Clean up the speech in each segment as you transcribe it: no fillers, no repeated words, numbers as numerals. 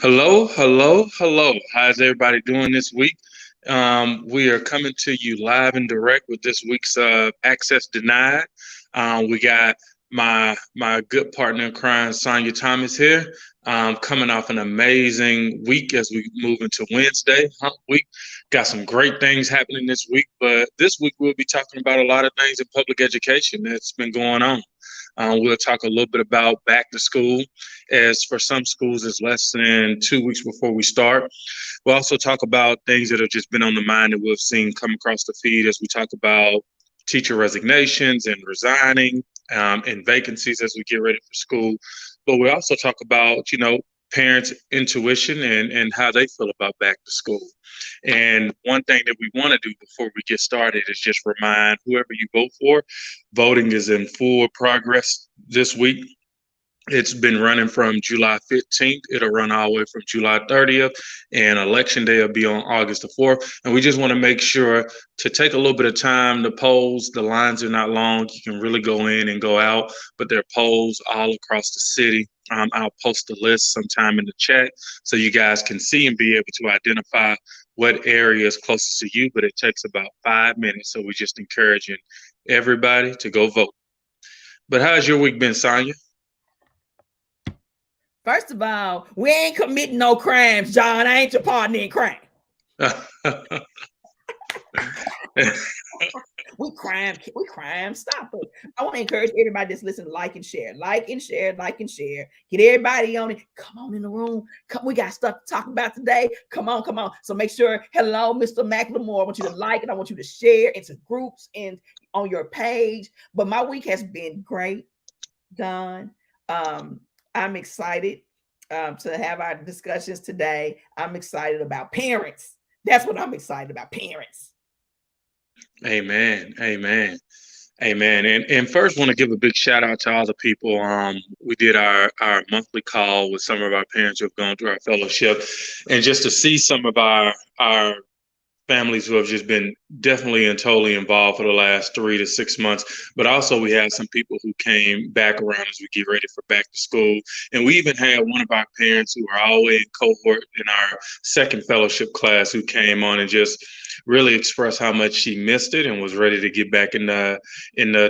Hello, hello, hello. How's everybody doing this week? We are coming to you live and direct with this week's Access Denied. We got my good partner in crime, Sonia Thomas here, coming off an amazing week as we move into Wednesday, Hump Week. Got some great things happening this week, but this week we'll be talking about a lot of things in public education that's been going on. We'll talk a little bit about back to school, as for some schools, it's less than 2 weeks before we start. We'll also talk about things that have just been on the mind that we've seen come across the feed as we talk about teacher resignations and resigning, and vacancies as we get ready for school. But we also talk about, parents' intuition and how they feel about back to school. And one thing that we want to do before we get started is just remind whoever you vote for, voting is in full progress this week. It's been running from July 15th. It'll run all the way from July 30th, and election day will be on August the 4th. And we just want to make sure to take a little bit of time. The polls, the lines are not long. You can really go in and go out, but there are polls all across the city. I'll post a list sometime in the chat so you guys can see and be able to identify what area is closest to you. But it takes about 5 minutes. So we're just encouraging everybody to go vote. But how's your week been, Sonya? First of all, we ain't committing no crimes, John. I ain't your partner in crime. We crime stoppers. I want to encourage everybody that's listening, like and share, like and share, like and share. Get everybody on it. Come on in the room. Come, we got stuff to talk about today. Come on, come on. So make sure, hello, Mr. McLemore. I want you to like it. I want you to share into groups and on your page. But my week has been great, Don. I'm excited to have our discussions today. I'm excited about parents. That's what I'm excited about, parents. Amen. Amen. Amen. And first want to give a big shout out to all the people. We did our monthly call with some of our parents who have gone through our fellowship, and just to see some of our families who have just been definitely and totally involved for the last 3 to 6 months. But also we had some people who came back around as we get ready for back to school. And we even had one of our parents who are all the way in cohort in our second fellowship class who came on and just really expressed how much she missed it and was ready to get back in the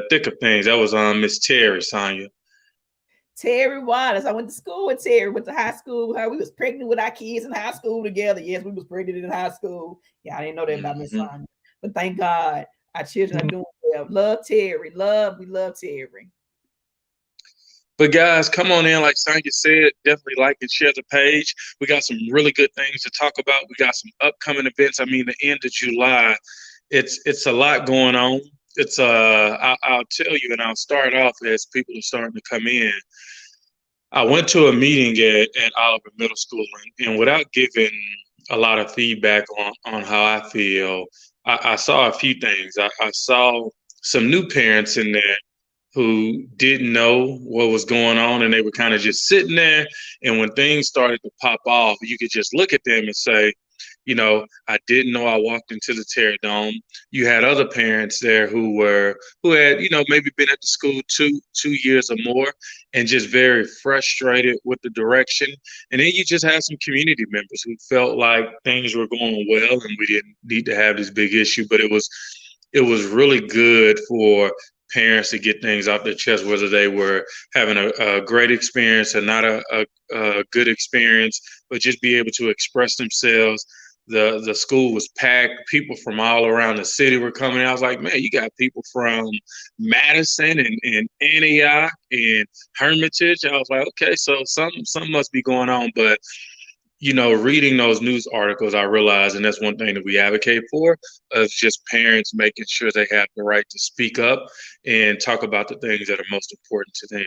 thick of things. That was Miss Terry, Sonya. Terry Wallace. I went to school with Terry, went to high school with her. We was pregnant with our kids in high school together. Yes, we was pregnant in high school. Yeah, I didn't know that about Miss Mhm. Sonia. But thank God our children are doing well. Love Terry. We love Terry. But guys, come on in. Like Sonya said, definitely like and share the page. We got some really good things to talk about. We got some upcoming events. I mean, the end of July, it's a lot going on. I'll tell you, and I'll start off as people are starting to come in. I went to a meeting at Oliver Middle School, and without giving a lot of feedback on how I feel, I saw a few things. I saw some new parents in there who didn't know what was going on, and they were kind of just sitting there. And when things started to pop off, you could just look at them and say, I didn't know I walked into the Terry Dome. You had other parents there who had, maybe been at the school two years or more, and just very frustrated with the direction. And then you just had some community members who felt like things were going well and we didn't need to have this big issue. But it was really good for parents to get things off their chest, whether they were having a great experience or not a good experience, but just be able to express themselves. The school was packed. People from all around the city were coming. I was like, man, you got people from Madison and Antioch and Hermitage. I was like, okay, so some must be going on. But reading those news articles, I realized, and that's one thing that we advocate for, is just parents making sure they have the right to speak up and talk about the things that are most important to them.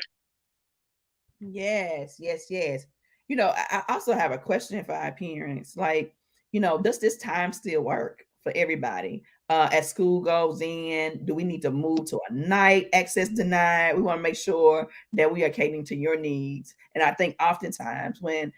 Yes, yes, yes. I also have a question for our parents. Like, does this time still work for everybody? As school goes in, do we need to move to a night access denied? We want to make sure that we are catering to your needs. And I think oftentimes when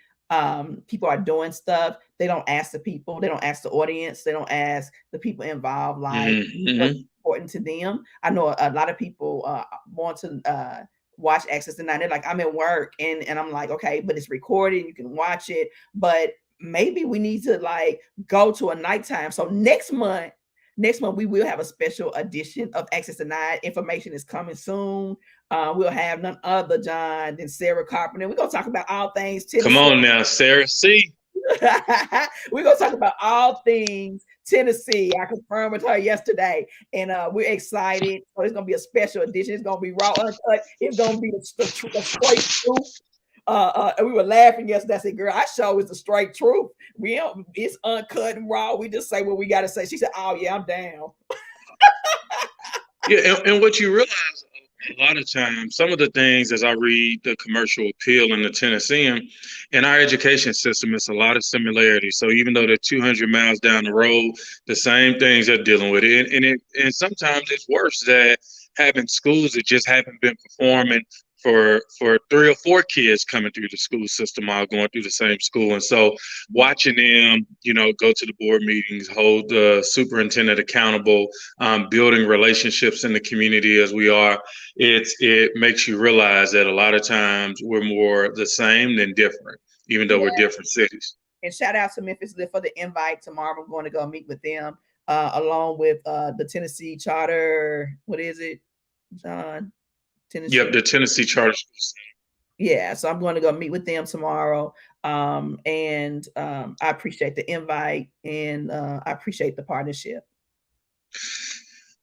people are doing stuff, they don't ask the people, they don't ask the audience, they don't ask the people involved, like what's Mm-hmm. important to them. I know a lot of people want to watch Access Denied. They're like, I'm at work, and I'm like, okay, but it's recorded, you can watch it, but maybe we need to like go to a nighttime. So next month we will have a special edition of Access Denied. Information is coming soon. We'll have none other John than Sarah Carpenter. We're gonna talk about all things Tennessee. Come on now, Sarah. See, we're gonna talk about all things Tennessee. I confirmed with her yesterday, and we're excited. So it's gonna be a special edition. It's gonna be raw, uncut. It's gonna be the straight truth. And we were laughing yesterday. I said, "Girl, our show is the straight truth. It's uncut and raw. We just say what we got to say." She said, "Oh yeah, I'm down." Yeah, and what you realize a lot of times, some of the things as I read the commercial appeal in the Tennessean, in our education system, it's a lot of similarities. So even though they're 200 miles down the road, the same things they're dealing with, and sometimes it's worse that having schools that just haven't been performing for 3 or 4 kids coming through the school system all going through the same school. And so watching them, go to the board meetings, hold the superintendent accountable, building relationships in the community as we are, it makes you realize that a lot of times we're more the same than different, even though we're different cities. And shout out to Memphis Lit for the invite. Tomorrow I'm going to go meet with them along with the Tennessee Charter. What is it, John? Tennessee. Yep, the Tennessee Charter School Center. Yeah, so I'm going to go meet with them tomorrow. And I appreciate the invite, and I appreciate the partnership.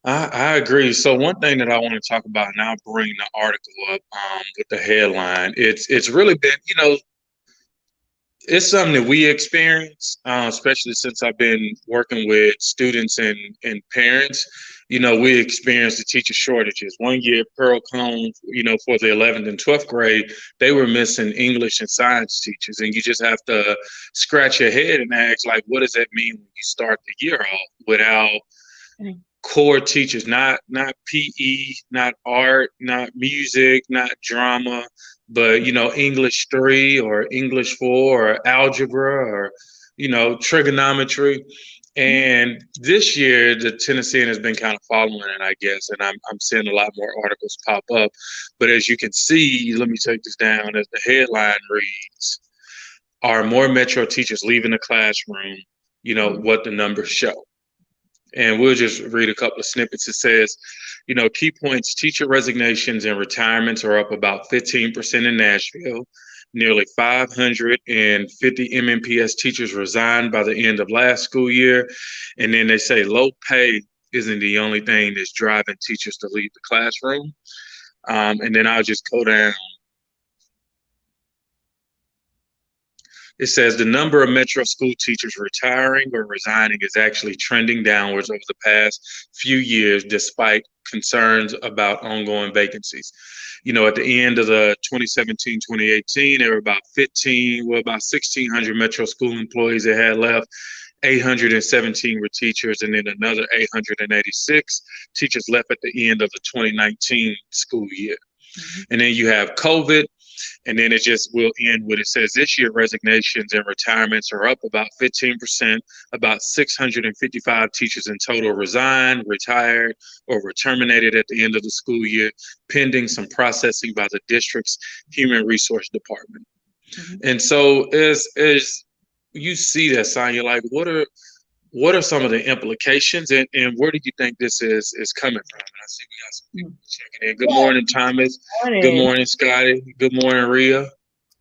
I agree. So one thing that I want to talk about, and I'll bring the article up with the headline. It's really been, it's something that we experience, especially since I've been working with students and parents. We experienced the teacher shortages. One year, Pearl Cone, for the 11th and 12th grade, they were missing English and science teachers. And you just have to scratch your head and ask, like, what does that mean when you start the year off without core teachers, not PE, not art, not music, not drama, but, English 3 or English 4 or algebra or, trigonometry. And this year, the Tennessean has been kind of following it, I guess, and I'm seeing a lot more articles pop up. But as you can see, let me take this down, as the headline reads, are more Metro teachers leaving the classroom, what the numbers show. And we'll just read a couple of snippets. It says, key points, teacher resignations and retirements are up about 15% in Nashville. Nearly 550 MNPS teachers resigned by the end of last school year. And then they say low pay isn't the only thing that's driving teachers to leave the classroom. And then I'll just go down. It says the number of Metro school teachers retiring or resigning is actually trending downwards over the past few years, despite concerns about ongoing vacancies. At the end of the 2017-2018, there were about 1,600 Metro school employees that had left. 817 were teachers, and then another 886 teachers left at the end of the 2019 school year. Mm-hmm. And then you have COVID. And then it just will end with, it says this year resignations and retirements are up about 15%. About 655 teachers in total resigned, retired, or were terminated at the end of the school year, pending some processing by the district's human resource department. Mm-hmm. And so as you see that sign, you're like, what are some of the implications, and where do you think this is coming from? And I see we got some people checking in. Good morning, Thomas. Good morning, Scotty. Good morning, Rhea.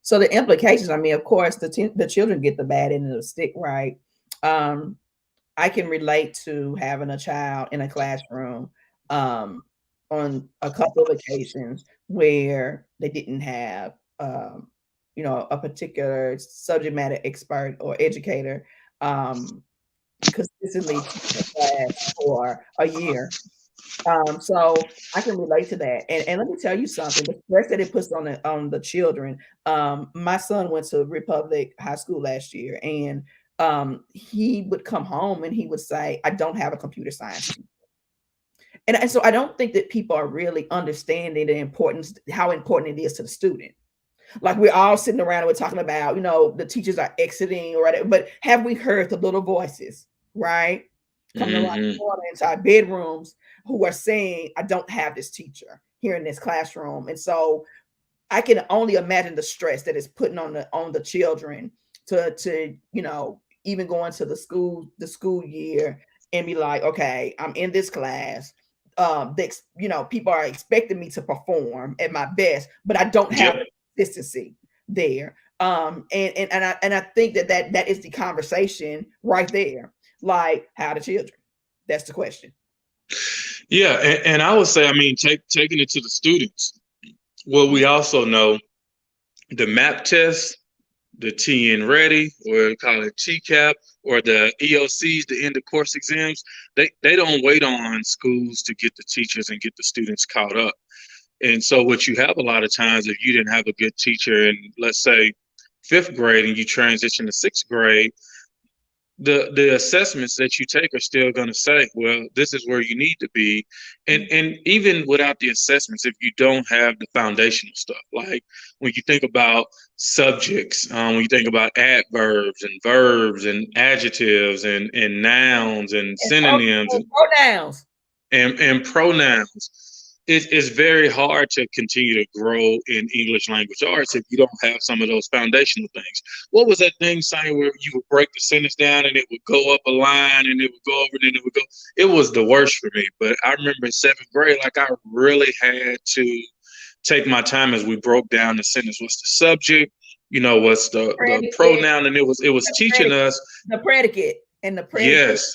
So the implications, of course, the children get the bad end of the stick, right? I can relate to having a child in a classroom on a couple of occasions where they didn't have, a particular subject matter expert or educator consistently teach a class for a year. So I can relate to that. And let me tell you something, the stress that it puts on the children. My son went to Republic High School last year, and he would come home and he would say, I don't have a computer science teacher. And so I don't think that people are really understanding the importance, how important it is to the student. Like, we're all sitting around and we're talking about, the teachers are exiting or whatever, but have we heard the little voices, right? Coming around the corner into our bedrooms who are saying, I don't have this teacher. here in this classroom. And so I can only imagine the stress that is putting on the children to even go into the school year and be like, okay, I'm in this class. People are expecting me to perform at my best, but I don't have consistency there. And I think that is the conversation right there. Like, how the children? That's the question. Yeah, and I would say, I mean, taking it to the students. Well, we also know the MAP test, the TN Ready, or call it TCAP, or the EOCs, the end of course exams, they don't wait on schools to get the teachers and get the students caught up. And so what you have a lot of times, if you didn't have a good teacher in, let's say, 5th grade and you transition to 6th grade, the assessments that you take are still going to say, well, this is where you need to be. And even without the assessments, if you don't have the foundational stuff, like when you think about subjects, when you think about adverbs and verbs and adjectives and nouns and synonyms and pronouns and pronouns, it's very hard to continue to grow in English language arts if you don't have some of those foundational things. What was that thing saying where you would break the sentence down and it would go up a line and it would go over and then it would go? It was the worst for me. But I remember in 7th grade, like I really had to take my time as we broke down the sentence. What's the subject? What's the pronoun? And it was teaching us the predicate and the predicate. Yes.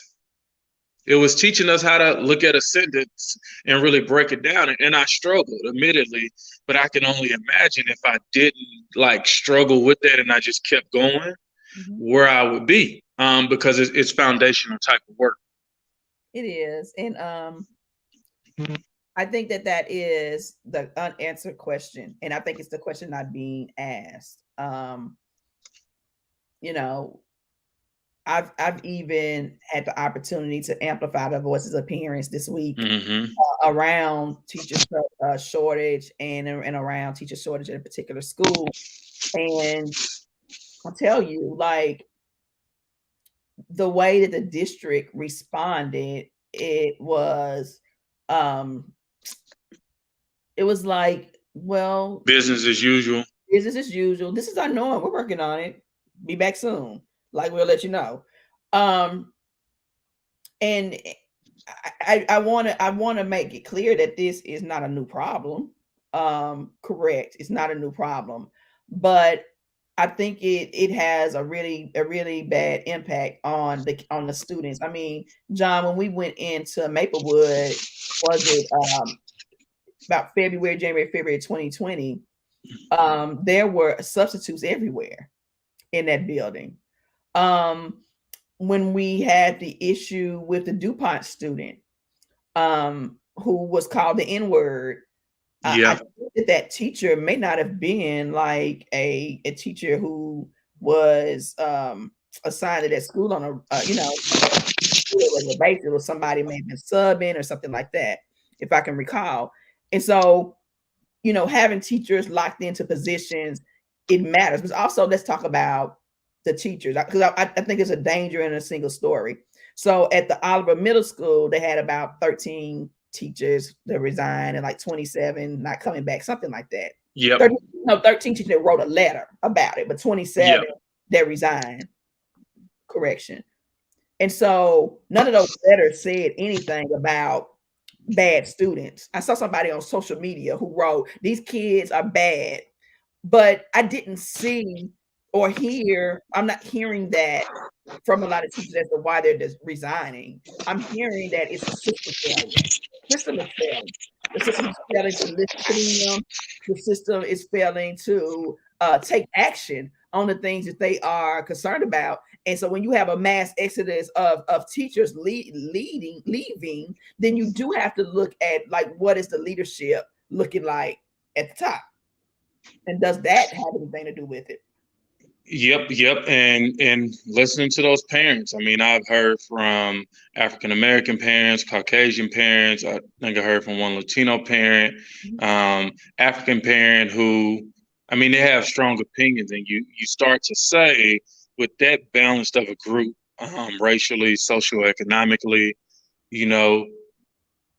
It was teaching us how to look at a sentence and really break it down. And I struggled, admittedly, but I can only imagine if I didn't struggle with that and I just kept going, where I would be, because it's foundational type of work. It is. And I think that is the unanswered question. And I think it's the question not being asked. I've even had the opportunity to amplify the voices of parents this week around teacher shortage and around teacher shortage in a particular school. And I'll tell you, like, the way that the district responded, it was like, well, business as usual. Business as usual. This is our norm. We're working on it. Be back soon. Like, we'll let you know. And I want to make it clear that this is not a new problem. Correct. It's not a new problem, but I think it has a really bad impact on the students. I mean, John, when we went into Maplewood, was it about January, February 2020? There were substitutes everywhere in that building. When we had the issue with the DuPont student, who was called the N-word, I think that teacher may not have been like a teacher who was assigned to that school on a basis, or somebody may have been subbing or something like that, if I can recall. And so, having teachers locked into positions, it matters. But also, let's talk about the teachers, because I think there's a danger in a single story. So at the Oliver Middle School, they had about 13 teachers that resigned and like 27 not coming back, something like that. 13 teachers that wrote a letter about it, but 27 that resigned. Correction. And so none of those letters said anything about bad students. I saw somebody on social media who wrote, these kids are bad, but I didn't see or hear, I'm not hearing that from a lot of teachers as to why they're just resigning. I'm hearing that it's a system failure. The system is failing. The system is failing to listen to them. The system is failing to take action on the things that they are concerned about. And so when you have a mass exodus of teachers leaving, then you do have to look at, like, what is the leadership looking like at the top? And does that have anything to do with it? Yep. And listening to those parents. I mean, I've heard from African-American parents, Caucasian parents. I think I heard from one Latino parent, African parent who, I mean, they have strong opinions, and you start to say, with that balanced of a group, racially, socioeconomically,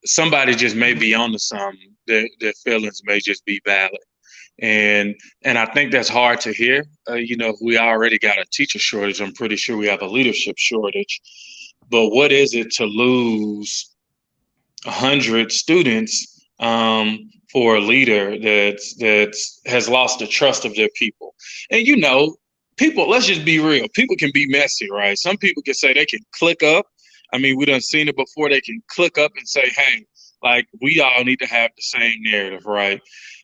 somebody just may be onto something. Their feelings may just be valid. And I think that's hard to hear. We already got a teacher shortage. I'm pretty sure we have a leadership shortage. But what is it to lose 100 students for a leader that has lost the trust of their people? And people. Let's just be real. People can be messy, right? Some people can say they can click up. I mean, we done seen it before. They can click up and say, "Hey, like we all need to have the same narrative, right?"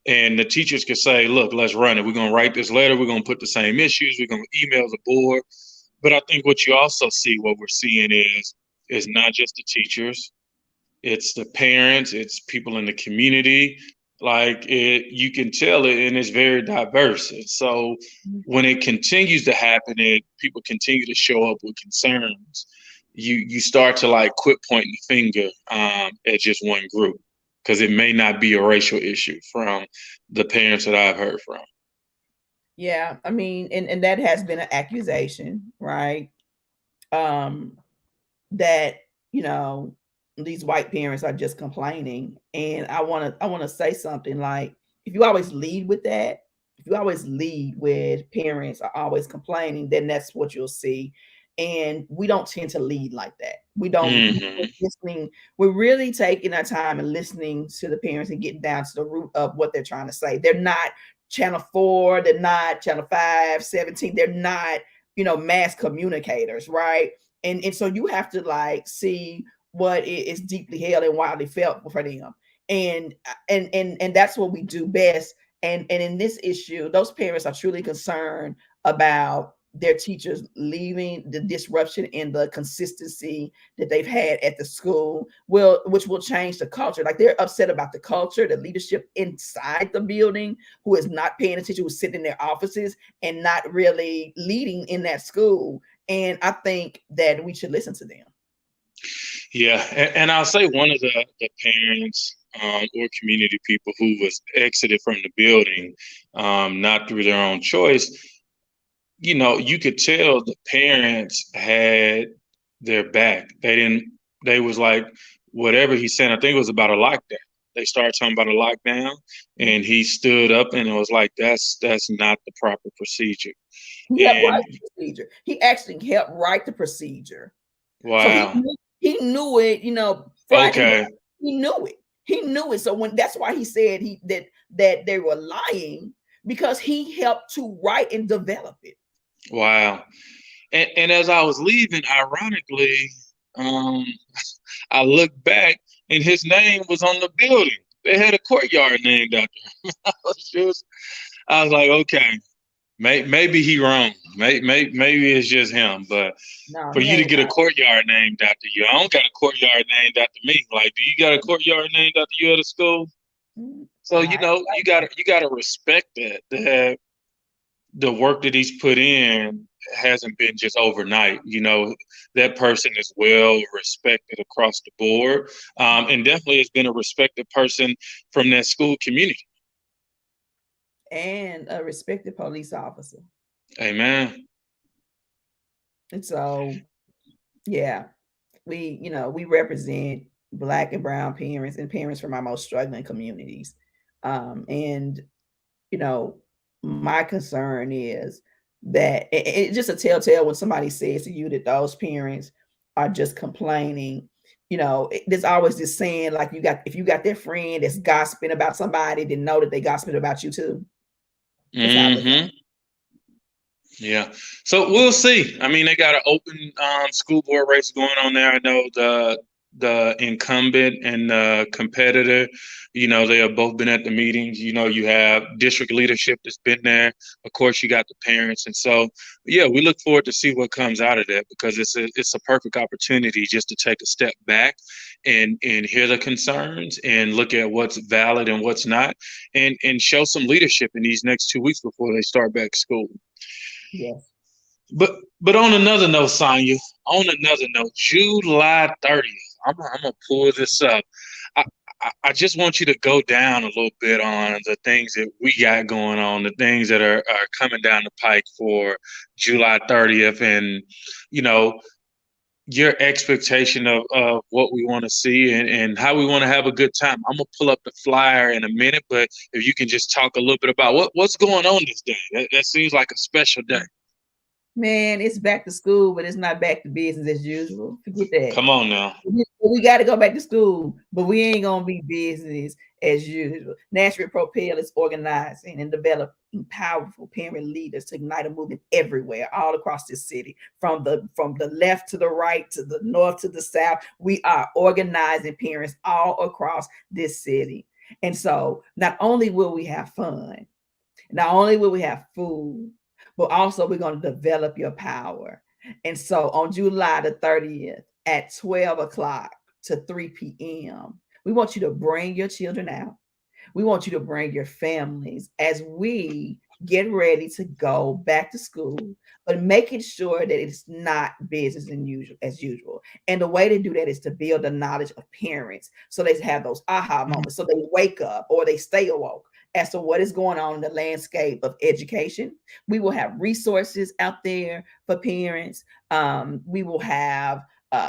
And the teachers could say, "Look, let's run it. We're gonna write this letter. We're gonna put the same issues. We're gonna email the board." But I think what you also see, what we're seeing is not just the teachers, it's the parents, it's people in the community. Like you can tell it, and it's very diverse. And so when it continues to happen and people continue to show up with concerns, you start to like quit pointing the finger at just one group, because it may not be a racial issue from the parents that I've heard from. Yeah, I mean, and that has been an accusation, right? That these white parents are just complaining, and I want to say something like, if you always lead with that, if you always lead with parents are always complaining, then that's what you'll see. And we don't tend to lead like that. We don't. Listening. We're really taking our time and listening to the parents and getting down to the root of what they're trying to say. They're not Channel 4, they're not Channel 5, 17, they're not, mass communicators, right? And so you have to like see what is deeply held and widely felt for them. And that's what we do best. And in this issue, those parents are truly concerned about their teachers leaving, the disruption in the consistency that they've had at the school, which will change the culture. Like, they're upset about the culture, the leadership inside the building, who is not paying attention, who's sitting in their offices and not really leading in that school. And I think that we should listen to them. Yeah, and I'll say one of the parents or community people who was exited from the building, not through their own choice, you could tell the parents had their back. They was like, whatever he said, I think it was about a lockdown. They started talking about a lockdown, and he stood up and it was like, that's not the proper procedure. He helped write the procedure. He actually helped write the procedure. Wow. So he knew it, Friday, okay. He knew it. He knew it. So that's why he said that they were lying, because he helped to write and develop it. Wow. And as I was leaving, ironically, I looked back and his name was on the building. They had a courtyard named after him. I was like, okay, maybe he wrong. Maybe it's just him. But for you to get a courtyard named after you, I don't got a courtyard named after me. Like, do you got a courtyard named after you at a school? So you gotta respect that the work that he's put in hasn't been just overnight. That person is well respected across the board, and definitely has been a respected person from that school community. And a respected police officer. Amen. And so, yeah, we represent Black and brown parents and parents from our most struggling communities. And, my concern is that it's just a telltale when somebody says to you that those parents are just complaining. There's always this saying, like, if you got their friend that's gossiping about somebody, then know that they gossiping about you too. Yeah. So we'll see. I mean, they got an open school board race going on there. I know the incumbent and the competitor, they have both been at the meetings. You have district leadership that's been there. Of course, you got the parents. And so, yeah, we look forward to see what comes out of that, because it's a perfect opportunity just to take a step back and hear the concerns and look at what's valid and what's not, and show some leadership in these next 2 weeks before they start back school. Yes. But on another note, Sonia, July 30th, I'm gonna pull this up. I just want you to go down a little bit on the things that we got going on, the things that are coming down the pike for July 30th. And, your expectation of what we want to see and how we want to have a good time. I'm gonna pull up the flyer in a minute, but if you can just talk a little bit about what's going on this day. That seems like a special day. Man, it's back to school, but it's not back to business as usual. Forget that. Come on now. We got to go back to school, but we ain't gonna be business as usual. Nashville Propel is organizing and developing powerful parent leaders to ignite a movement everywhere, all across this city, from the left to the right, to the north to the south. We are organizing parents all across this city, and so not only will we have fun, not only will we have food, but also we're going to develop your power. And so on July the 30th at 12 o'clock to 3 p.m., we want you to bring your children out. We want you to bring your families as we get ready to go back to school, but making sure that it's not business as usual. And the way to do that is to build the knowledge of parents so they have those aha moments, so they wake up or they stay awoke as to what is going on in the landscape of education. We will have resources out there for parents. We will have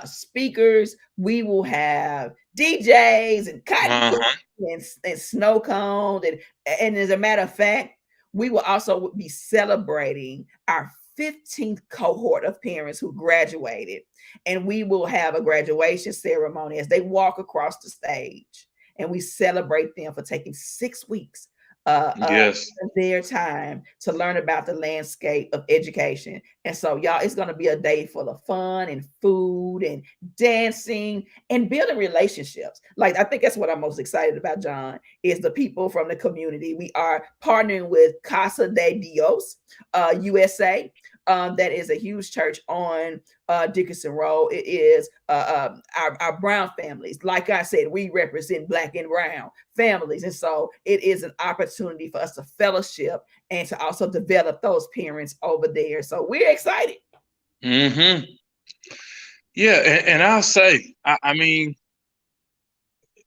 speakers. We will have DJs and cotton and snow cones. And as a matter of fact, we will also be celebrating our 15th cohort of parents who graduated. And we will have a graduation ceremony as they walk across the stage. And we celebrate them for taking 6 weeks Yes. of their time to learn about the landscape of education. And so, y'all, it's going to be a day full of fun and food and dancing and building relationships. Like, I think that's what I'm most excited about, John, is the people from the community. We are partnering with Casa de Dios, USA. That is a huge church on Dickinson Road. It is our brown families. Like I said, we represent Black and brown families. And so it is an opportunity for us to fellowship and to also develop those parents over there. So we're excited. Mm-hmm. Yeah, and I'll say, I mean,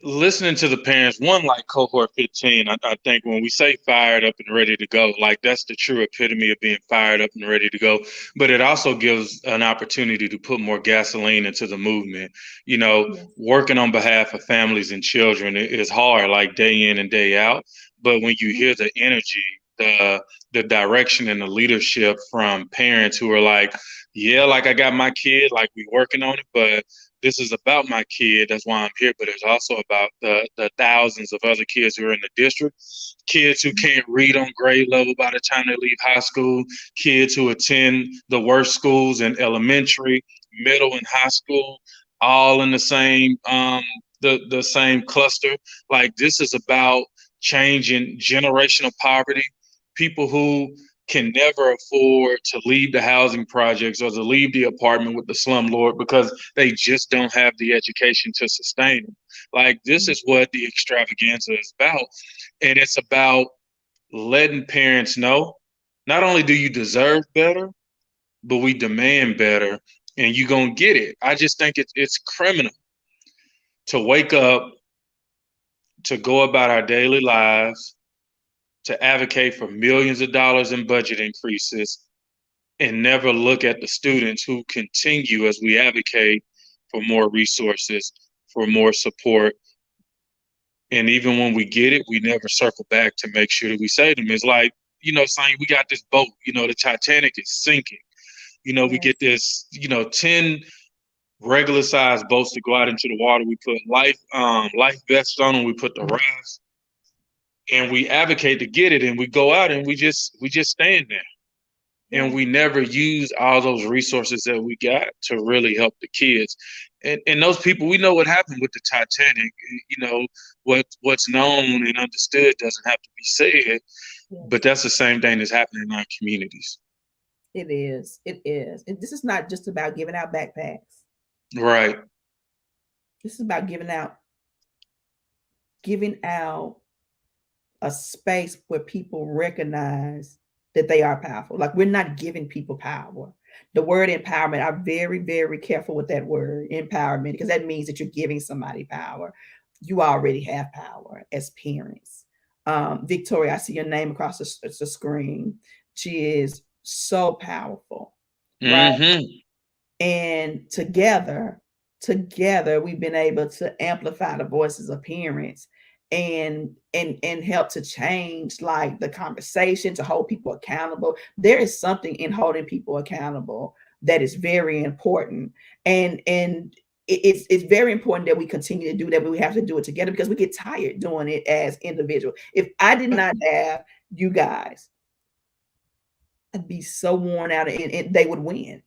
listening to the parents, one like cohort 15, I think when we say fired up and ready to go, like that's the true epitome of being fired up and ready to go. But it also gives an opportunity to put more gasoline into the movement. You know, Yes. working on behalf of families and children is hard, like day in and day out. But when you hear the energy, the direction and the leadership from parents who are like, yeah, like I got my kid, like we working on it, but this is about my kid. That's why I'm here. But it's also about the thousands of other kids who are in the district, kids who can't read on grade level by the time they leave high school, kids who attend the worst schools in elementary, middle, and high school, all in the same the same cluster. Like this is about changing generational poverty, people who can never afford to leave the housing projects or to leave the apartment with the slumlord because they just don't have the education to sustain them. Like this is what the extravaganza is about. And it's about letting parents know not only do you deserve better, but we demand better and you're going to get it. I just think it's criminal to wake up, to go about our daily lives, to advocate for millions of dollars in budget increases and never look at the students who continue as we advocate for more resources, for more support. And even when we get it, we never circle back to make sure that we save them. It's like, you know, saying we got this boat, you know, the Titanic is sinking. You know, we get this, 10 regular sized boats to go out into the water. We put life vests on them, we put the rafts, and we advocate to get it, and we go out and we just stand there. And we never use all those resources that we got to really help the kids. And those people, we know what happened with the Titanic. You know, what's known and understood doesn't have to be said, but that's the same thing that's happening in our communities. It is. It is. This is not just about giving out backpacks. Right. This is about giving out a space where people recognize that they are powerful. Like we're not giving people power. The word empowerment, I'm very, very careful with that word, empowerment, because that means that you're giving somebody power. You already have power as parents. Victoria, I see your name across the screen. She is so powerful, right? And together we've been able to amplify the voices of parents and help to change like the conversation, to hold people accountable. There is something in holding people accountable that is very important. And it's very important that we continue to do that, but we have to do it together because we get tired doing it as individuals. If I did not have you guys, I'd be so worn out, and they would win.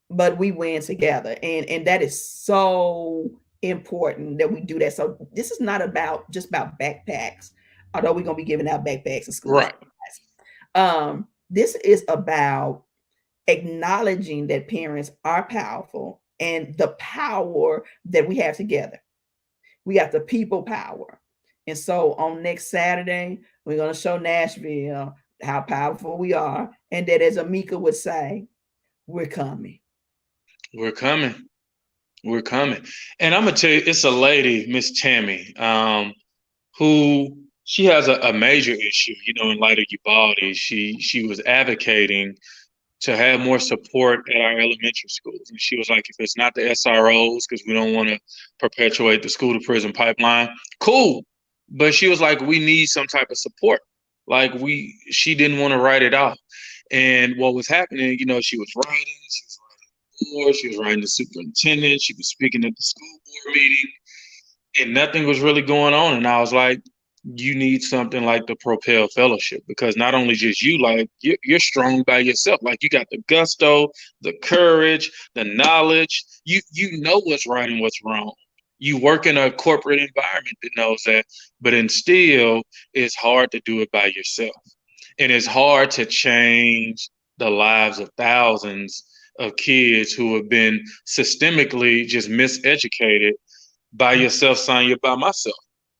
But we win together, and that is so important that we do that. So this is not about just about backpacks, although we're gonna be giving out backpacks in school. Right. This is about acknowledging that parents are powerful and the power that we have together. We got the people power. And so on next Saturday, we're going to show Nashville how powerful we are. And that, as Amika would say, we're coming. We're coming. We're coming. And I'm going to tell you, it's a lady, Miss Tammy, who she has a major issue, in light of Uvalde. She was advocating to have more support at our elementary schools. And she was like, if it's not the SROs, because we don't want to perpetuate the school to prison pipeline, cool. But she was like, we need some type of support. Like she didn't want to write it off. And what was happening, she was writing board, she was writing the superintendent, she was speaking at the school board meeting, and nothing was really going on. And I was like, you need something like the Propel Fellowship, because not only just you, like you're strong by yourself. Like you got the gusto, the courage, the knowledge. You know what's right and what's wrong. You work in a corporate environment that knows that, but still it's hard to do it by yourself. And it's hard to change the lives of thousands of kids who have been systemically just miseducated by yourself, saying you're by myself.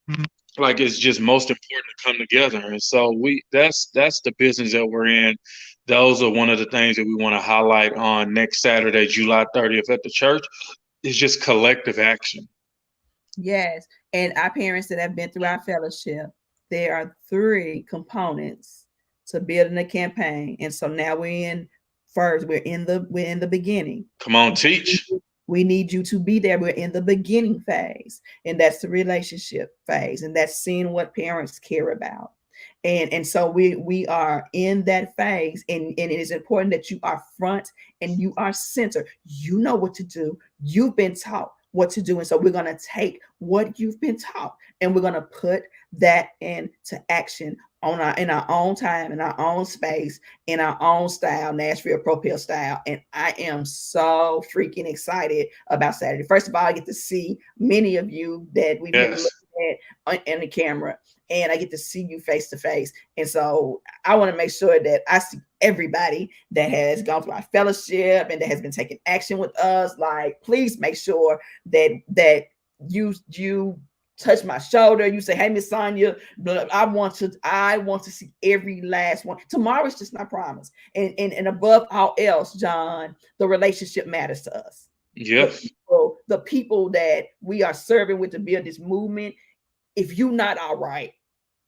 Mm-hmm. Like it's just most important to come together. And so that's the business that we're in. Those are one of the things that we want to highlight on next Saturday, July 30th at the church. It's just collective action. Yes. And our parents that have been through our fellowship, there are 3 components to building a campaign. And so now we're in the beginning. Come on, teach. We need you to be there. We're in the beginning phase, and that's the relationship phase, and that's seeing what parents care about. And so we are in that phase, and it is important that you are front and you are center. You know what to do. You've been taught what to do. And so we're going to take what you've been taught and we're going to put that into action in our own time, in our own space, in our own style, Nashville Propel style. And I am so freaking excited about Saturday. First of all, I get to see many of you that we've been looking at on the camera, and I get to see you face to face. And so I want to make sure that I see everybody that has gone through our fellowship and that has been taking action with us. Like, please make sure that you touch my shoulder. You say, hey, Miss Sonia, I want to see every last one. Tomorrow is just not promised. And above all else, John, the relationship matters to us. Yes. The people that we are serving with to build this movement, if you're not all right,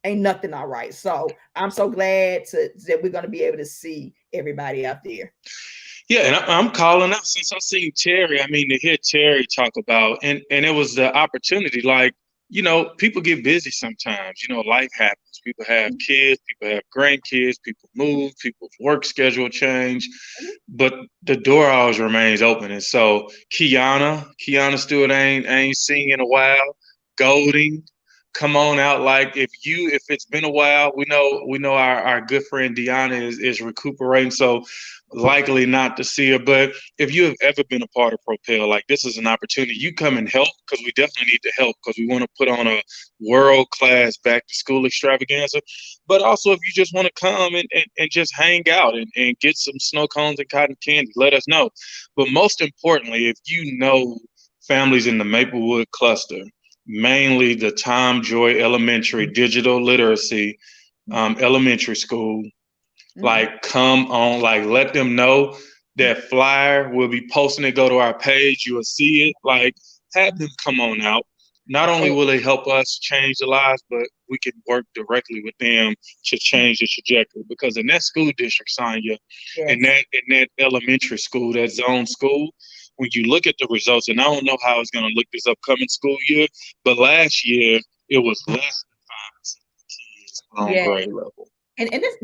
ain't nothing all right. So I'm so glad that we're going to be able to see everybody out there. Yeah, and I'm calling out since I seen Terry. I mean, to hear Terry talk about, and it was the opportunity, like, people get busy sometimes. Life happens. People have kids, people have grandkids, people move, people's work schedule change, but the door always remains open. And so Kiana Stewart ain't seen in a while. Golding, come on out. Like if it's been a while, we know our good friend Deanna is recuperating, so likely not to see her. But if you have ever been a part of Propel, like this is an opportunity. You come and help, because we definitely need to help, because we want to put on a world-class back to school extravaganza. But also if you just want to come and just hang out and get some snow cones and cotton candy, let us know. But most importantly, if you know families in the Maplewood cluster, mainly the Tom Joy Elementary Digital Literacy Elementary School, like come on, like let them know that flyer. We'll be posting it. Go to our page, you will see it. Like have them come on out. not only will it help us change the lives, but we can work directly with them to change the trajectory. Because in that school district, Sonya, Yes. in that elementary school, that zone school, when you look at the results, and I don't know how it's going to look this upcoming school year, but last year it was less than 5% of the kids on Yeah. grade level. And this,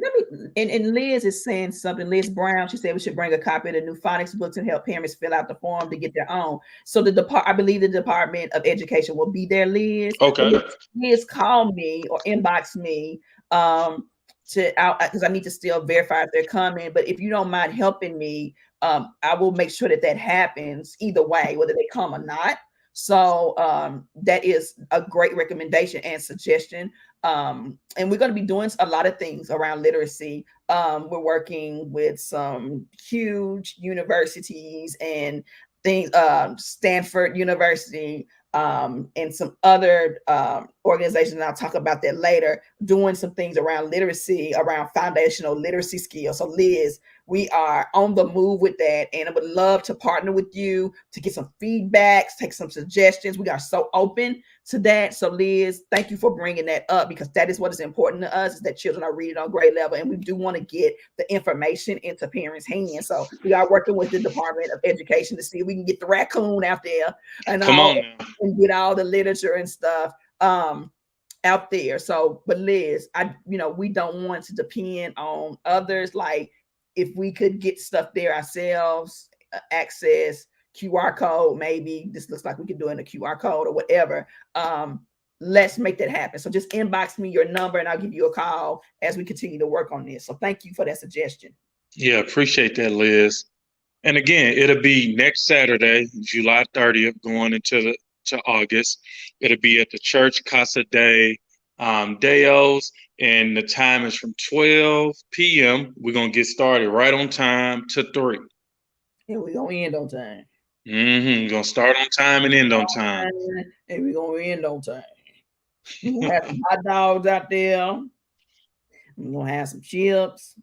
and Liz is saying something. Liz Brown, she said we should bring a copy of the new phonics books and help parents fill out the form to get their own. So I believe the Department of Education will be there, Liz. Okay. Liz, call me or inbox me because I need to still verify if they're coming. But if you don't mind helping me, I will make sure that happens either way, whether they come or not. So that is a great recommendation and suggestion. And we're going to be doing a lot of things around literacy. We're working with some huge universities and things, Stanford University, and some other organizations, and I'll talk about that later, doing some things around literacy, around foundational literacy skills. So Liz, we are on the move with that, and I would love to partner with you to get some feedbacks, take some suggestions. We are so open to that. So Liz, thank you for bringing that up, because that is what is important to us, is that children are reading on grade level, and we do want to get the information into parents' hands. So we are working with the Department of Education to see if we can get the raccoon out there and and get all the literature and stuff out there. So, but Liz, we don't want to depend on others. Like, if we could get stuff there ourselves, access QR code, maybe this looks like we could do it in a QR code or whatever. Let's make that happen. So just inbox me your number and I'll give you a call as we continue to work on this. So thank you for that suggestion. Yeah, appreciate that, Liz. And again, it'll be next Saturday, July 30th, going into August. It'll be at the church Casa de Deos, and the time is from 12 p.m. We're going to get started right on time to 3. And we're going to end on time. We're going to start on time and end on time. And we're going to end on time. We're going to have some hot dogs out there. We're going to have some chips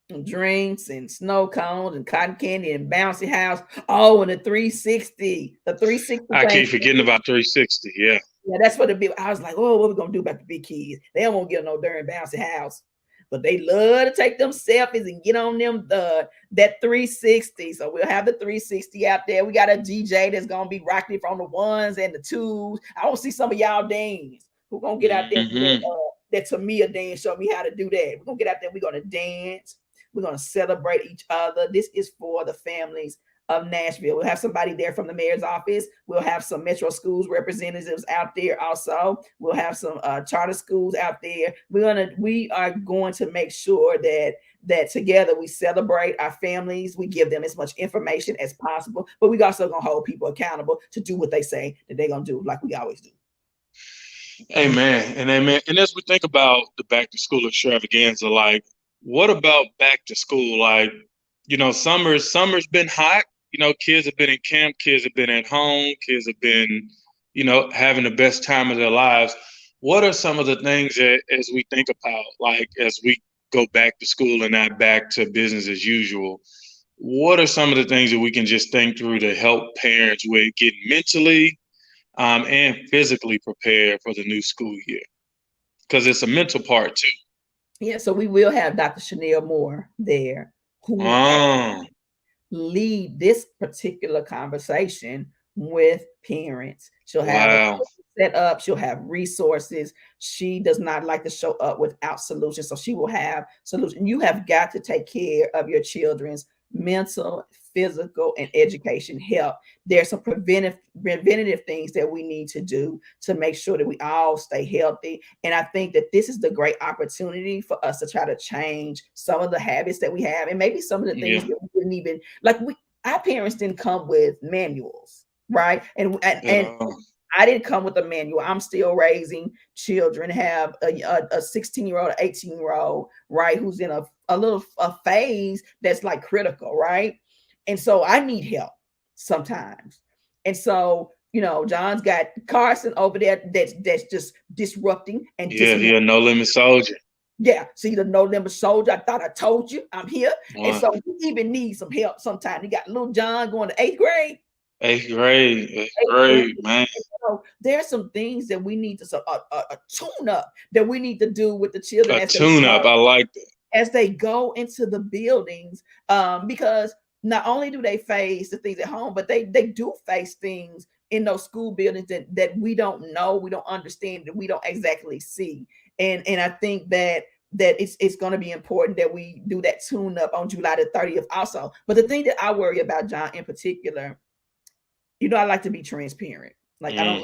and drinks and snow cones and cotton candy and bouncy house. Oh, and the 360. The 360. I keep forgetting about 360. Yeah. Yeah, that's what it be. I was like, oh, what we gonna do about the big kids? They don't want to get no darn bouncy house, but they love to take them selfies and get on them that 360. So we'll have the 360 out there. We got a DJ that's gonna be rocking from the 1s and the 2s. I want to see some of y'all dance. We're gonna get out there. That Tamia dance showed me how to do that. We're gonna get out there. We're gonna dance. We're gonna celebrate each other. This is for the families of Nashville. We'll have somebody there from the mayor's office. We'll have some Metro Schools representatives out there also. We'll have some charter schools out there. We are going to make sure that together we celebrate our families. We give them as much information as possible, but we also gonna hold people accountable to do what they say that they're gonna do, like we always do. Amen and amen. And as we think about the back to school extravaganza, like, what about back to school? Like, summer's been hot. Kids have been in camp, kids have been at home, kids have been, having the best time of their lives. What are some of the things that, as we think about, like, as we go back to school and not back to business as usual, what are some of the things that we can just think through to help parents with getting mentally and physically prepared for the new school year? Because it's a mental part too. Yeah, so we will have Dr. Chanel Moore there, who will lead this particular conversation with parents. She'll have set up, she'll have resources. She does not like to show up without solutions. So she will have solutions. You have got to take care of your children's mental, physical, and education health. There's some preventative things that we need to do to make sure that we all stay healthy. And I think that this is the great opportunity for us to try to change some of the habits that we have, and maybe some of the things that we didn't even like. Our parents didn't come with manuals, right? And I didn't come with a manual. I'm still raising children, have a 16-year-old, 18-year-old, right, who's in a phase that's like critical, right? And so I need help sometimes. And so, John's got Carson over there that's just disrupting and he a no limit soldier. Yeah, see, the no limit soldier. I thought I told you I'm here. And so we even need some help sometimes. You got little John going to 8th grade. Eighth grade, Eighth grade. man. So there's some things that we need to a tune up that we need to do with the children A tune up. I like that. as they go into the buildings, because not only do they face the things at home, but they do face things in those school buildings that we don't know, we don't understand, that we don't exactly see. And I think that it's going to be important that we do that tune up on July the 30th also. But the thing that I worry about, John, in particular, I like to be transparent. Like I don't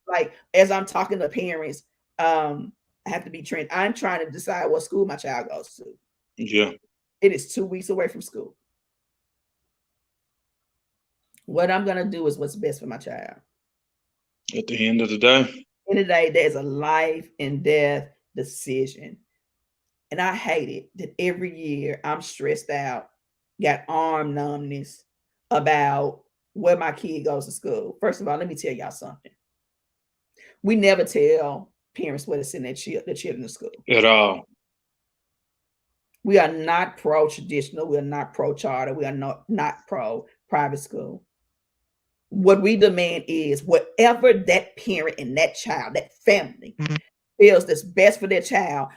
like as I'm talking to parents, I have to be trained. I'm trying to decide what school my child goes to. Yeah. It is 2 weeks away from school. What I'm going to do is what's best for my child. At the end of the day. End of the day, there's a life and death decision. And I hate it that every year I'm stressed out, got arm numbness about where my kid goes to school. First of all, let me tell y'all something. We never tell parents where to send their children to school. At all. We are not pro-traditional. We are not pro-charter. We are not pro-private school. What we demand is whatever that parent and that child, that family feels that's best for their child,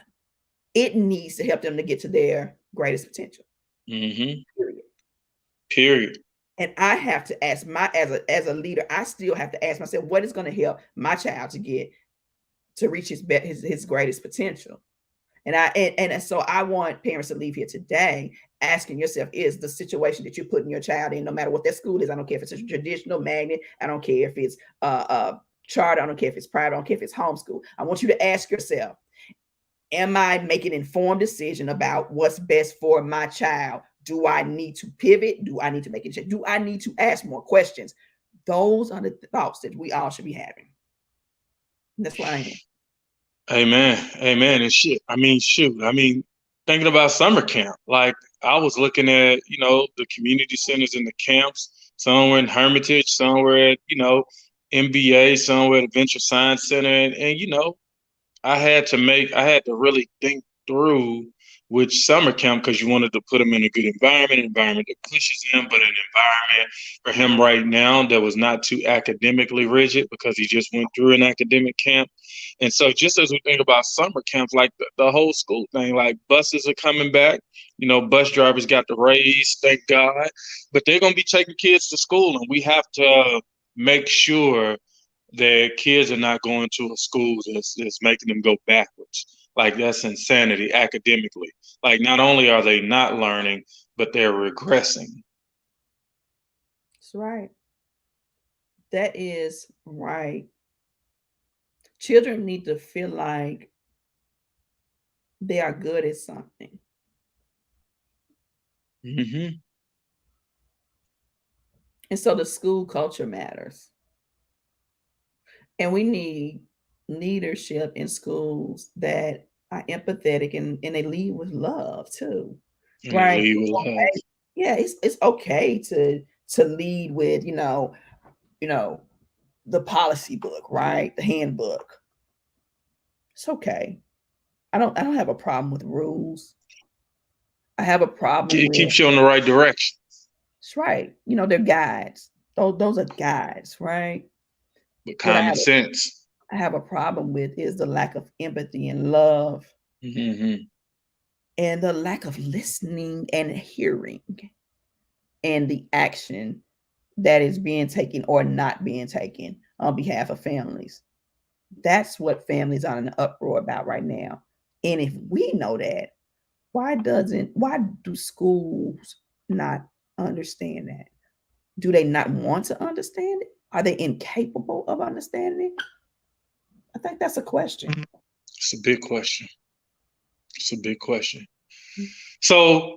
it needs to help them to get to their greatest potential. Period. And I have to ask as a leader, I still have to ask myself, what is going to help my child to reach his greatest potential? And so I want parents to leave here today asking yourself, is the situation that you're putting your child in, no matter what their school is, I don't care if it's a traditional magnet, I don't care if it's charter, I don't care if it's private, I don't care if it's homeschool. I want you to ask yourself, am I making an informed decision about what's best for my child? Do I need to pivot? Do I need to make a change? Do I need to ask more questions? Those are the thoughts that we all should be having. And that's what I am. Amen. And shit. I mean, thinking about summer camp, like I was looking at, the community centers and the camps. Some were in Hermitage, some were at, MBA, some were at Adventure Science Center. And I had to really think through which summer camp, because you wanted to put him in a good environment that pushes him, but an environment for him right now that was not too academically rigid, because he just went through an academic camp. And so just as we think about summer camps, like the whole school thing, like buses are coming back, bus drivers got the raise, thank God, but they're going to be taking kids to school, and we have to make sure that kids are not going to a school that's making them go backwards. Like, that's insanity academically. Like, not only are they not learning, but they're regressing. That's right. That is right. Children need to feel like they are good at something. And so the school culture matters. And we need leadership in schools that are empathetic and they lead with love too. Right? Lead with love. Yeah, it's okay to lead with, the policy book, right? The handbook. It's okay. I don't have a problem with rules. I have a problem. It keeps you in the right direction. That's right. They're guides. Those are guides, right? But common sense. I have a problem with is the lack of empathy and love, and the lack of listening and hearing, and the action that is being taken or not being taken on behalf of families. That's what families are in an uproar about right now. And if we know that, why do schools not understand that? Do they not want to understand it? Are they incapable of understanding it? I think that's a question. It's a big question. So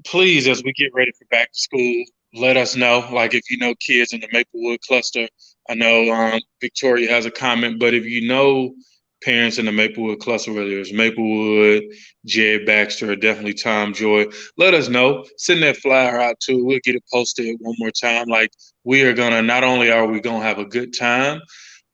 please, as we get ready for back to school, let us know. Like, if you know kids in the Maplewood cluster, I know Victoria has a comment, but if you know parents in the Maplewood cluster, whether it's Maplewood, Jed Baxter, or definitely Tom Joy, let us know. Send that flyer out too. We'll get it posted one more time. Like, not only are we gonna have a good time,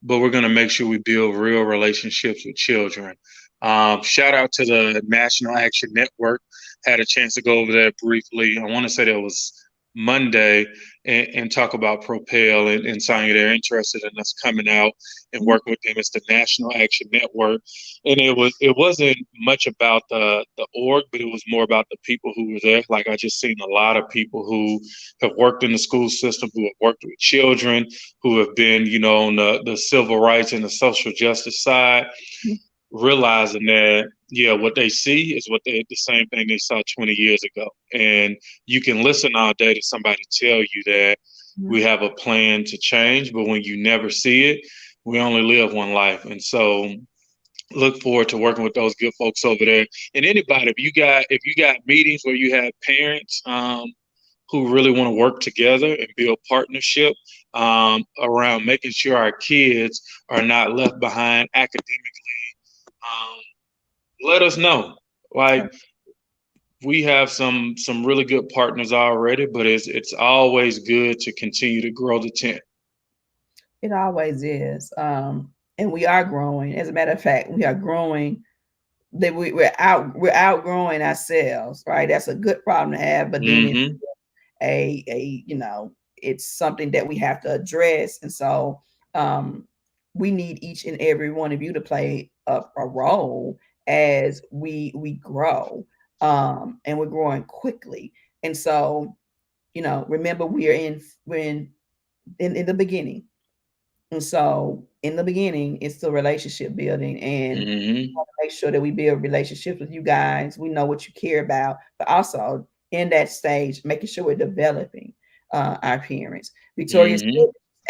but we're gonna make sure we build real relationships with children. Shout out to the National Action Network. Had a chance to go over there briefly. I want to say that was Monday and talk about Propel and Sonya. They're interested in us coming out and working with them. It's the National Action Network, and it wasn't much about the org, but it was more about the people who were there. Like I just seen a lot of people who have worked in the school system, who have worked with children, who have been, on the civil rights and the social justice side, realizing that, yeah, what they see is the same thing they saw 20 years ago. And you can listen all day to somebody tell you that we have a plan to change, but when you never see it, we only live one life. And so look forward to working with those good folks over there. And anybody, if you got meetings where you have parents who really want to work together and build partnership around making sure our kids are not left behind academically, let us know. Like, we have some really good partners already, but it's always good to continue to grow the tent. It always is. And we are growing. As a matter of fact, we are growing. That we're outgrowing ourselves, right? That's a good problem to have, but then it's it's something that we have to address. And so we need each and every one of you to play a role as we grow. And we're growing quickly. And so, remember, we're in the beginning. And so in the beginning, it's the relationship building, and we want to make sure that we build relationships with you guys. We know what you care about, but also in that stage, making sure we're developing our parents. Victoria's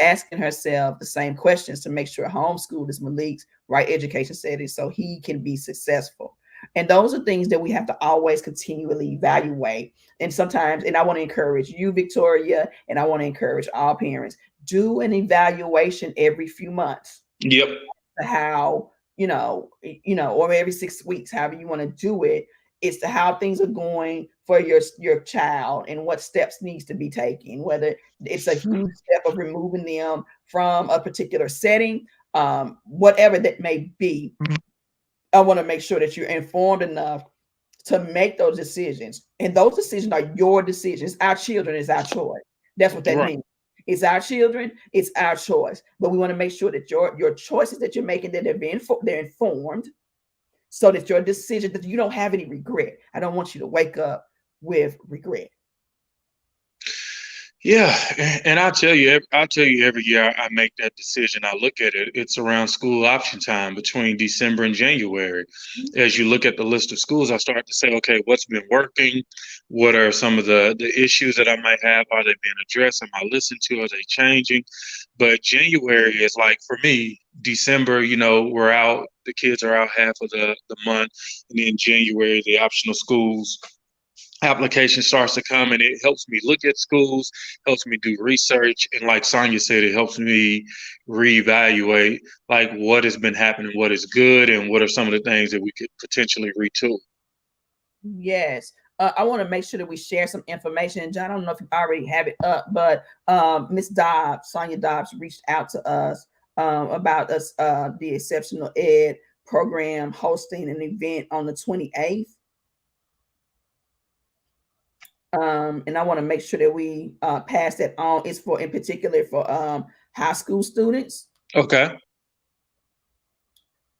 asking herself the same questions to make sure homeschool is Malik's right education setting so he can be successful. And those are things that we have to always continually evaluate. And sometimes, and I want to encourage you, Victoria, and I want to encourage all parents, do an evaluation every few months. Yep. How, or every 6 weeks, however you want to do it, is to how things are going for your child and what steps needs to be taken, whether it's a huge step of removing them from a particular setting, whatever that may be. I want to make sure that you're informed enough to make those decisions. And those decisions are your decisions. Our children is our choice. That's what that means. It's our children, it's our choice. But we want to make sure that your choices that you're making, that they're informed, so that your decision, that you don't have any regret. I don't want you to wake up with regret. Yeah, and I'll tell you every year I make that decision. I look at it. It's around school option time between December and January. As you look at the list of schools, I start to say, okay, what's been working? What are some of the issues that I might have? Are they being addressed? Am I listening to? Are they changing? But January is like, for me, December, we're out. The kids are out half of the month. And then January, the optional schools application starts to come, and it helps me look at schools, helps me do research, and like Sonya said, it helps me reevaluate like what has been happening, what is good, and what are some of the things that we could potentially retool. Yes. I want to make sure that we share some information. John, I don't know if you already have it up, but Miss Dobbs, Sonya Dobbs, reached out to us about us, the Exceptional Ed program hosting an event on the 28th. And I want to make sure that we pass that on. It's in particular for high school students. Okay.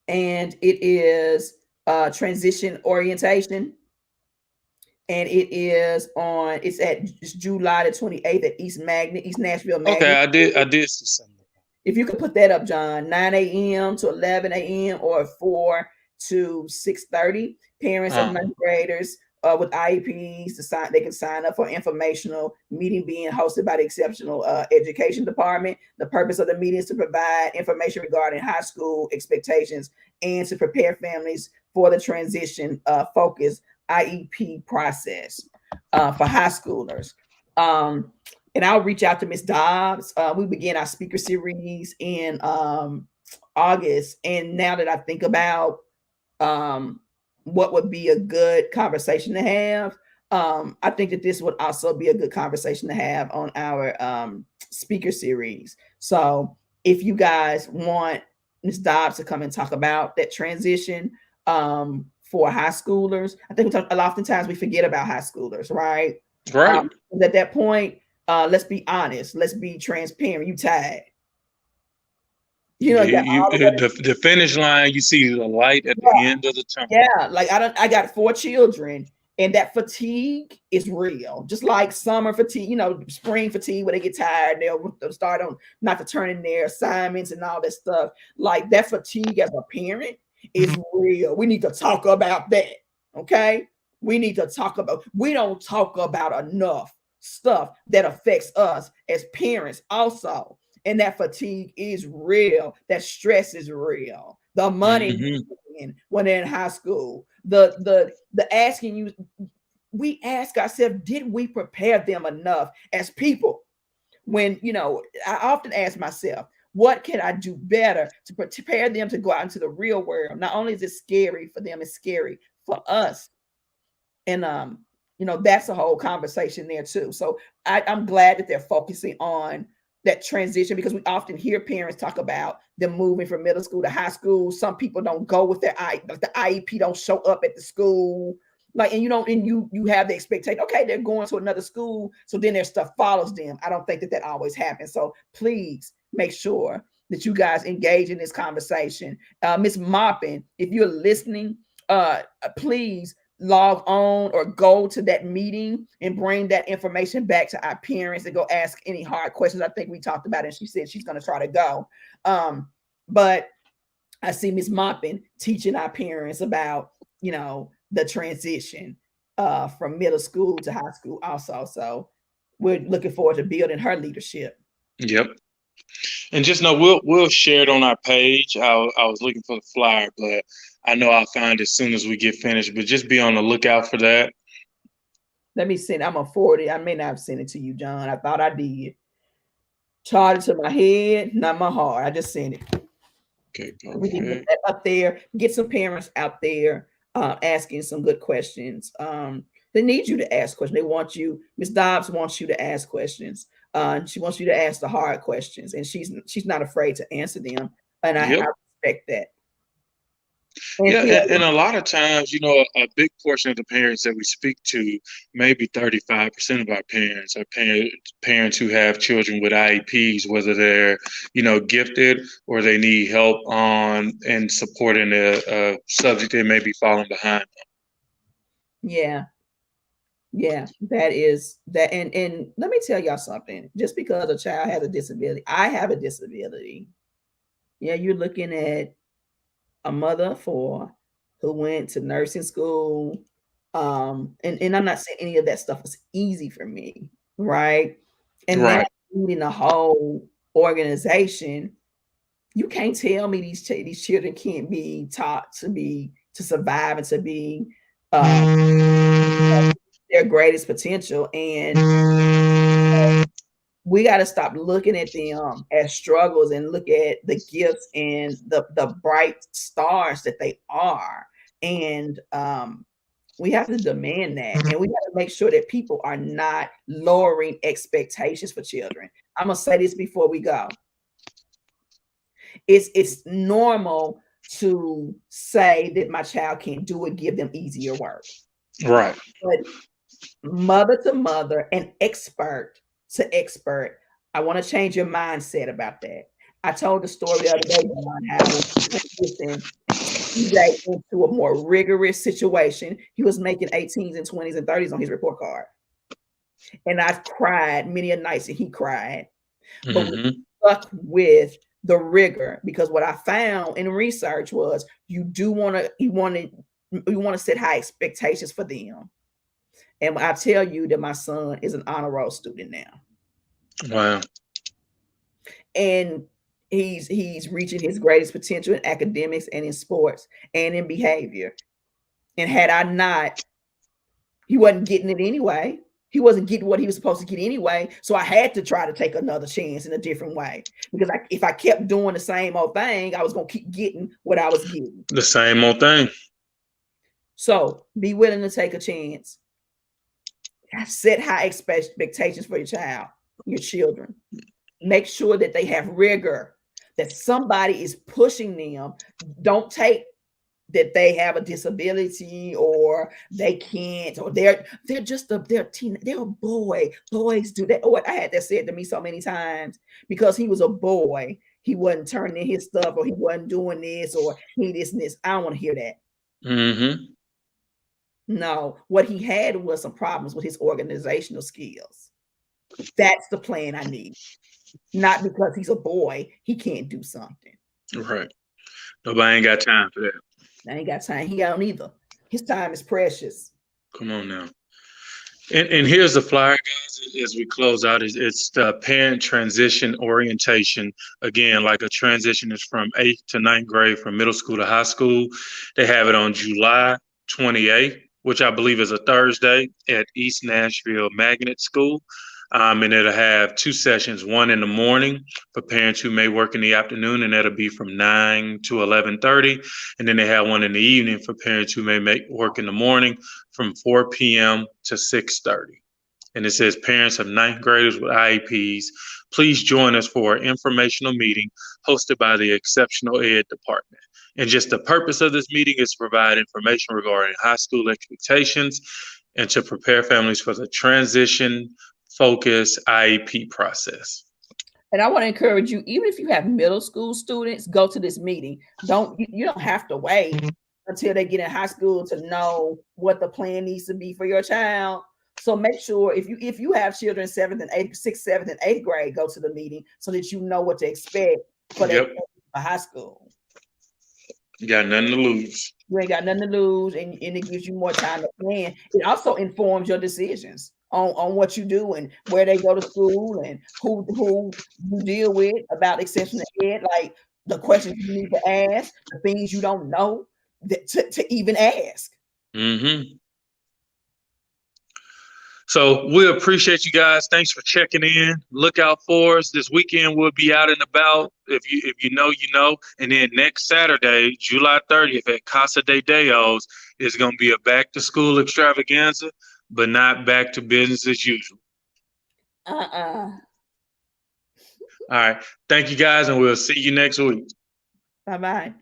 And it is transition orientation. And it's July the 28th at East Nashville Magnet. Okay, I did see something. If you could put that up, John, 9 a.m. to 11 a.m. or 4 to 6:30. Parents of ninth graders with IEPs they can sign up for informational meeting being hosted by the Exceptional Education Department. The purpose of the meeting is to provide information regarding high school expectations and to prepare families for the transition focused IEP process for high schoolers. And I'll reach out to Ms. Dobbs. We begin our speaker series in August. And now that I think about what would be a good conversation to have, I think that this would also be a good conversation to have on our speaker series. So if you guys want Ms. Dobbs to come and talk about that transition for high schoolers, I think oftentimes we forget about high schoolers, right? Right. At that point, let's be honest. Let's be transparent. You tired. You know, The finish line, you see the light at the end of the tunnel. Yeah, like I got 4 children, and that fatigue is real. Just like summer fatigue, you know, spring fatigue, where they get tired, they'll start on not to turn in their assignments and all that stuff. Like that fatigue as a parent is real. We need to talk about that. Okay. We need to talk about, we don't talk about enough stuff that affects us as parents also. And that fatigue is real. That stress is real. The money when they're in high school, the asking you, we ask ourselves, did we prepare them enough as people? When, you know, I often ask myself, what can I do better to prepare them to go out into the real world? Not only is it scary for them, it's scary for us. And you know, that's a whole conversation there too. So I'm glad that they're focusing on that transition, because we often hear parents talk about them moving from middle school to high school. Some people don't go with their the IEP don't show up at the school. Like, and you don't, and you have the expectation, okay, they're going to another school, so then their stuff follows them. I don't think that always happens. So please make sure that you guys engage in this conversation. Miss Moppin, if you're listening, please log on or go to that meeting and bring that information back to our parents and go ask any hard questions. I think we talked about it, and she said she's going to try to go. But I see Miss Moppin teaching our parents about, you know, the transition from middle school to high school also. So we're looking forward to building her leadership. Yep. And just know we'll share it on our page. I was looking for the flyer, but I know I'll find it as soon as we get finished. But just be on the lookout for that. Let me send. I'm gonna forward it. I may not have sent it to you, John. I thought I did. Charge it to my head, not my heart. I just sent it. Okay, perfect. We can get that up there. Get some parents out there asking some good questions. They need you to ask questions. They want you. Ms. Dobbs wants you to ask questions. She wants you to ask the hard questions, and she's not afraid to answer them. And I respect that. And a lot of times, you know, a big portion of the parents that we speak to, maybe 35% of our parents are parents who have children with IEPs, whether they're, you know, gifted or they need help on and supporting a subject they may be falling behind on. Yeah, that is that. And let me tell y'all something. Just because a child has a disability, I have a disability. Yeah, you're looking at a mother of 4 who went to nursing school. And I'm not saying any of that stuff was easy for me, right? And then leading a whole organization, you can't tell me these children can't be taught to survive and to be their greatest potential. And we got to stop looking at them as struggles and look at the gifts and the bright stars that they are. And we have to demand that. And we got to make sure that people are not lowering expectations for children. I'm going to say this before we go. It's normal to say that my child can't do it, give them easier work. Right. But mother to mother and expert to expert, I want to change your mindset about that. I told the story the other day on how he got into a more rigorous situation. He was making 18s and 20s and 30s on his report card. And I cried many a nights, and he cried. But we stuck with the rigor, because what I found in research was you want to set high expectations for them. And I tell you that my son is an honor roll student now. Wow. And he's reaching his greatest potential in academics and in sports and in behavior. And had I not, he wasn't getting it anyway. He wasn't getting what he was supposed to get anyway. So I had to try to take another chance in a different way, because if I kept doing the same old thing, I was going to keep getting what I was getting. The same old thing. So be willing to take a chance. Set high expectations for your child, your children. Make sure that they have rigor, that somebody is pushing them. Don't take that they have a disability or they can't, or they're just they're a boy. Boys do that. Oh, I had that said to me so many times because he was a boy. He wasn't turning in his stuff, or he wasn't doing this, or he this and this. I don't want to hear that. Mm-hmm. No, what he had was some problems with his organizational skills. That's the plan I need. Not because he's a boy, he can't do something. Right. Nobody ain't got time for that. I ain't got time. He don't either. His time is precious. Come on now. And here's the flyer, guys, as we close out. It's the parent transition orientation. Again, like a transition is from 8th to 9th grade, from middle school to high school. They have it on July 28th, which I believe is a Thursday, at East Nashville Magnet School. And it'll have 2 sessions, one in the morning for parents who may work in the afternoon, and that'll be from 9 to 11:30. And then they have one in the evening for parents who may work in the morning from 4 p.m. to 6:30. And it says, parents of 9th graders with IEPs, please join us for an informational meeting hosted by the Exceptional Ed Department. And just the purpose of this meeting is to provide information regarding high school expectations and to prepare families for the transition focus IEP process. And I want to encourage you, even if you have middle school students, go to this meeting. You don't have to wait until they get in high school to know what the plan needs to be for your child. So make sure if you have children 7th and 8th, 6th, 7th, and 8th grade, go to the meeting so that you know what to expect for that high school. You got nothing to lose. You ain't got nothing to lose, and it gives you more time to plan. It also informs your decisions on what you do and where they go to school and who you deal with about exceptional ed, like the questions you need to ask, the things you don't know to even ask. Mm-hmm. So we appreciate you guys. Thanks for checking in. Look out for us this weekend. We'll be out and about. If you know, you know. And then next Saturday, July 30th, at Casa de Deos, is going to be a back to school extravaganza, but not back to business as usual. All right. Thank you guys, and we'll see you next week. Bye-bye.